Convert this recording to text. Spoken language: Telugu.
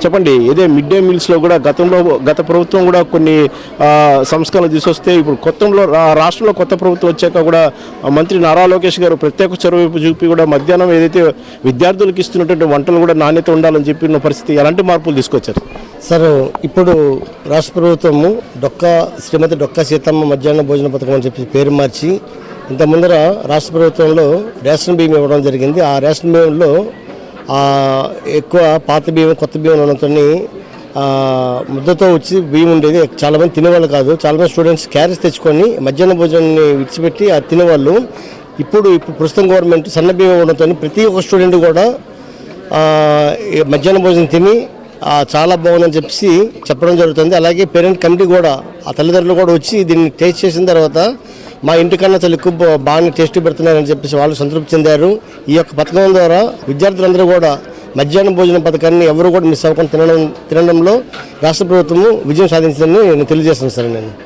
చెప్పండి, ఇదే మిడ్ డే మీల్స్లో కూడా గత ప్రభుత్వం కూడా కొన్ని సంస్కరణలు తీసుకొస్తే ఇప్పుడు రాష్ట్రంలో కొత్త ప్రభుత్వం వచ్చాక కూడా మంత్రి నారా లోకేష్ గారు ప్రత్యేక చొరవ చూపి కూడా మధ్యాహ్నం ఏదైతే విద్యార్థులకు ఇస్తున్నటువంటి వంటలు కూడా నాణ్యత ఉండాలని చెప్పిన పరిస్థితి, ఎలాంటి మార్పులు తీసుకొచ్చారు సార్? ఇప్పుడు రాష్ట్ర ప్రభుత్వము శ్రీమతి డొక్కా సీతమ్మ మధ్యాహ్న భోజన పథకం అని చెప్పి పేరు మార్చి ఇంత ముందర రాష్ట్ర ప్రభుత్వంలో రేషన్ బియ్యం ఇవ్వడం జరిగింది. ఆ రేషన్ బియ్యంలో ఎక్కువ పాత బియ్యం కొత్త బియ్యం ఉండడంతో ముద్దతో వచ్చి బియ్యం ఉండేది. చాలామంది తినేవాళ్ళు కాదు. చాలామంది స్టూడెంట్స్ క్యారేజ్ తెచ్చుకొని మధ్యాహ్న భోజనాన్ని విడిచిపెట్టి అది తినేవాళ్ళు. ఇప్పుడు ప్రస్తుతం గవర్నమెంట్ సన్న బియ్యం ఉండడంతో ప్రతి ఒక్క స్టూడెంట్ కూడా మధ్యాహ్న భోజనం తిని చాలా బాగుందని చెప్పడం జరుగుతుంది. అలాగే పేరెంట్ కమిటీ కూడా ఆ తల్లిదండ్రులు కూడా వచ్చి దీన్ని టేస్ట్ చేసిన తర్వాత మా ఇంటికన్నా చాలా ఎక్కువ బాగా టేస్ట్ పెడుతున్నారని చెప్పేసి వాళ్ళు సంతృప్తి చెందారు. ఈ యొక్క పథకం ద్వారా విద్యార్థులందరూ కూడా మధ్యాహ్న భోజన పథకాన్ని ఎవరు కూడా మిస్ అవ్వకుండా తినడంలో రాష్ట్ర ప్రభుత్వము విజయం సాధించిందని నేను తెలియజేస్తున్నాను సార్. నేను